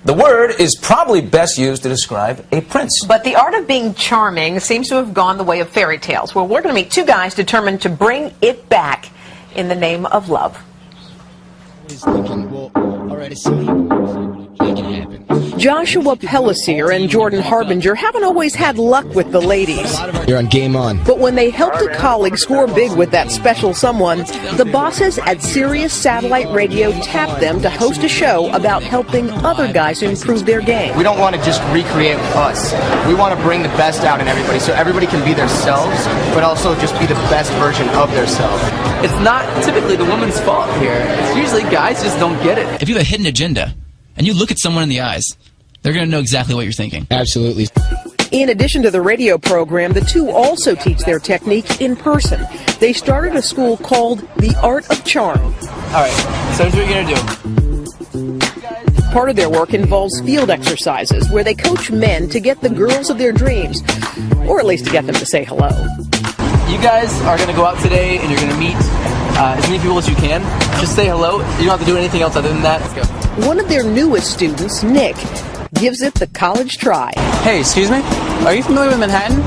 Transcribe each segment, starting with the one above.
The word is probably best used to describe a prince. But the art of being charming seems to have gone the way of fairy tales. Well, we're going to meet two guys determined to bring it back in the name of love. Joshua Pellicer and Jordan Harbinger haven't always had luck with the ladies. You're on Game On. But when they helped a colleague score big with that special someone, the bosses at Sirius Satellite Radio tapped them to host a show about helping other guys improve their game. We don't want to just recreate us. We want to bring the best out in everybody so everybody can be themselves, but also just be the best version of themselves. It's not typically the woman's fault here. It's usually guys just don't get it. If you have a hidden agenda and you look at someone in the eyes, they're going to know exactly what you're thinking. Absolutely. In addition to the radio program, the two also teach their technique in person. They started a school called The Art of Charm. All right, so here's what you're going to do. Part of their work involves field exercises where they coach men to get the girls of their dreams, or at least to get them to say hello. You guys are going to go out today and you're going to meet as many people as you can. Just say hello. You don't have to do anything else other than that. Let's go. One of their newest students, Nick, gives it the college try. Hey, excuse me? Are you familiar with Manhattan?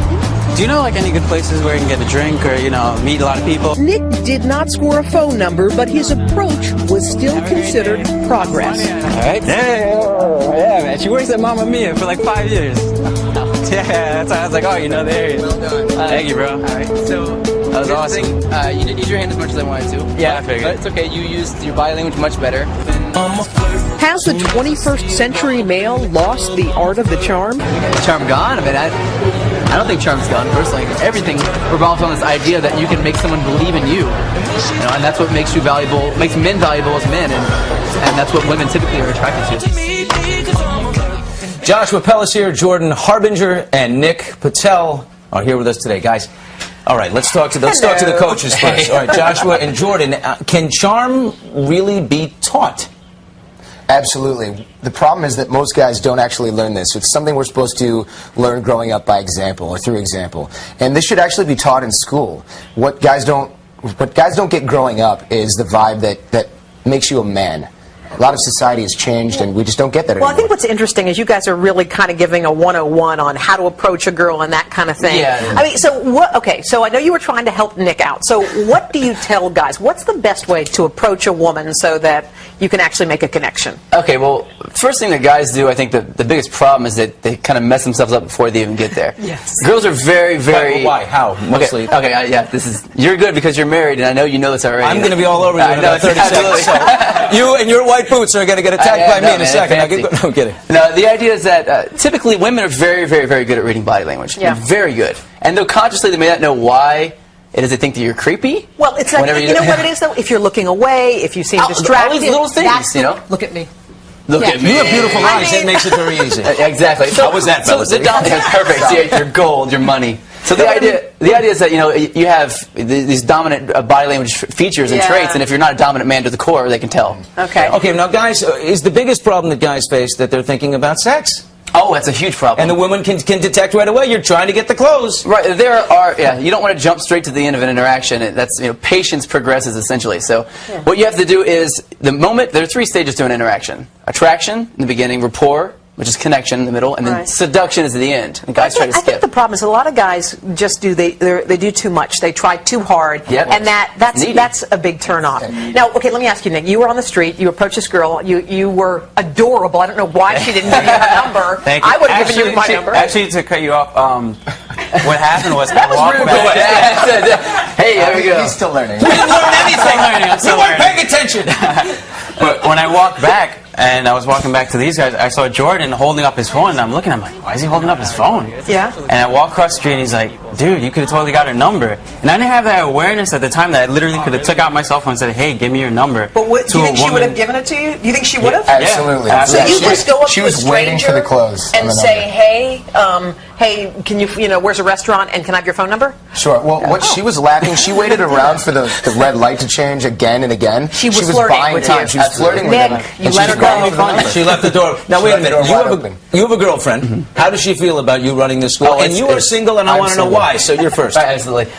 Do you know like any good places where you can get a drink or, you know, meet a lot of people? Nick did not score a phone number, but his approach was still considered progress. All right. Yeah, man. She works at Mamma Mia for like 5 years. Yeah, that's why I was like, oh, you know the area. Well done. Thank you, bro. All right, so that was awesome. You didn't use your hand as much as I wanted to. Yeah, I figured. But it's okay. You used your body language much better. Has the 21st century male lost the art of the charm? Charm gone? I mean, I don't think charm's gone, personally. Everything revolves on this idea that you can make someone believe in you. You know, and that's what makes you valuable, makes men valuable as men, and that's what women typically are attracted to. Joshua Pellicer, Jordan Harbinger, and Nick Patel are here with us today, guys. All right, let's talk to the coaches first. All right, Joshua and Jordan, can charm really be taught? Absolutely. The problem is that most guys don't actually learn this. It's something we're supposed to learn growing up by example or through example. And this should actually be taught in school. What guys don't get growing up is the vibe that makes you a man. A lot of society has changed, and we just don't get that anymore. Well, I think what's interesting is you guys are really kind of giving a 101 on how to approach a girl and that kind of thing. Yeah. I mean, so what? Okay, so I know you were trying to help Nick out. So what do you tell guys? What's the best way to approach a woman so that you can actually make a connection? Okay, well, first thing that guys do, I think the biggest problem is that they kind of mess themselves up before they even get there. Yes. Girls are very, very... Why? How? Mostly. Okay, yeah, you're good because you're married, and I know you know this already. I'm going to be all over you in about 30 seconds. So you and your white boots are going to get attacked by me in a second. No, I'm kidding. No, the idea is that typically women are very, very, very good at reading body language. Yeah. Very good. And though consciously they may not know why it is they think that you're creepy. Well, it's like, you know what it is, though? If you're looking away, if you seem distracted. All these little things, you know? Look at me. Look at me. You have beautiful eyes. That makes it very easy. Exactly. How was that, fellas? Perfect. See, your gold, your money. So the idea is that, you know, you have these dominant body language features and traits, and if you're not a dominant man to the core, they can tell. Okay. Okay, now guys, is the biggest problem that guys face that they're thinking about sex? Oh, that's a huge problem. And the women can detect right away. You're trying to get the clothes. Right. There are, you don't want to jump straight to the end of an interaction. That's, you know, patience progresses essentially. So what you have to do is, there are 3 stages to an interaction. Attraction in the beginning, rapport, which is connection in the middle, and then seduction is at the end. And guys try to skip. I think the problem is a lot of guys just they do too much. They try too hard, and that's a big turnoff. Now, okay, let me ask you, Nick. You were on the street. You approached this girl. You were adorable. I don't know why she didn't give you her number. Thank you. I would have given you my number. Actually, to cut you off, what happened was I walked back. Hey, there we go. He's still learning. We didn't learn anything. I'm still We weren't learning. paying attention. But when I walked back, and I was walking back to these guys, I saw Jordan holding up his phone, and I'm looking, I'm like, why is he holding up his phone? Yeah. And I walk across the street, and he's like, dude, you could have totally got her number. And I didn't have that awareness at the time that I literally could have took out my cell phone and said, hey, give me your number. But do you think she would have given it to you? Do you think she would have? Absolutely. Yeah. So you just go up to a was waiting for the clothes and say, hey, can you, where's a restaurant, and can I have your phone number? Sure. Well, what she was lacking, she waited around for the red light to change again and again. She was flirting buying with time. you. She was flirting with Nick, him. you let her go. She left the door. Now wait a minute. You have a girlfriend. How does she feel about you running this school? And you are single, and I want to know why. why? So you're first. Right, absolutely.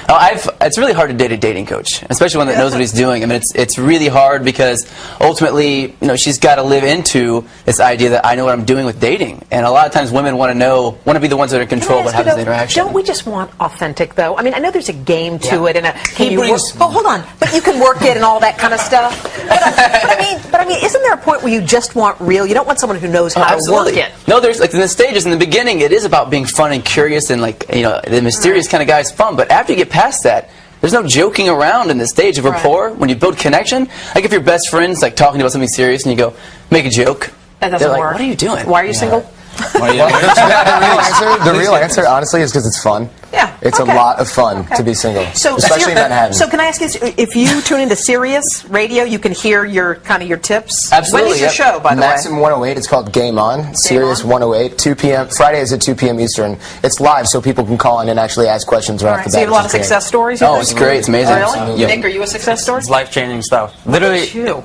It's really hard to date a dating coach, especially one that knows what he's doing. I mean, it's really hard because ultimately, she's got to live into this idea that I know what I'm doing with dating, and a lot of times women want to be the ones that are in control of what happens in the interaction. Don't we just want authentic, though? I mean, I know there's a game to it, and hold on, but you can work it and all that kind of stuff. But I mean, isn't there a point where you just want real? You don't want someone who knows how to work it. No, there's in the stages in the beginning, it is about being fun and curious, and the mysterious kind of guy is fun. But after you get past that, there's no joking around in the stage of rapport. When you build connection, like if your best friend's like talking about something serious, and you go make a joke, that doesn't work. What are you doing? Why are you single? The real answer, honestly, is because it's fun. Yeah. It's a lot of fun to be single, especially in Manhattan. So can I ask you, if you tune into Sirius Radio, you can hear your tips? Absolutely. When is your show, by the way? Maxim 108, it's called Game On. Sirius 108, 2 p.m. Fridays at 2 p.m. Eastern. It's live, so people can call in and actually ask questions right off the bat. So you have a lot of success stories? Oh, it's great. It's amazing. Really? Nick, are you a success story? It's life-changing stuff. Literally,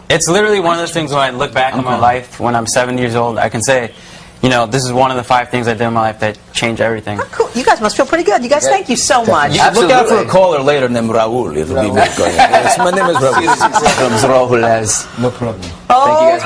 it's literally one of those things when I look back on my life when I'm 7 years old, I can say, this is one of the 5 things I did in my life that changed everything. Oh, cool. You guys must feel pretty good. You guys, thank you so much. You look out for a caller later named Raul. It'll be me going. Yes, my name is Raul. No problem. Thank you guys very much.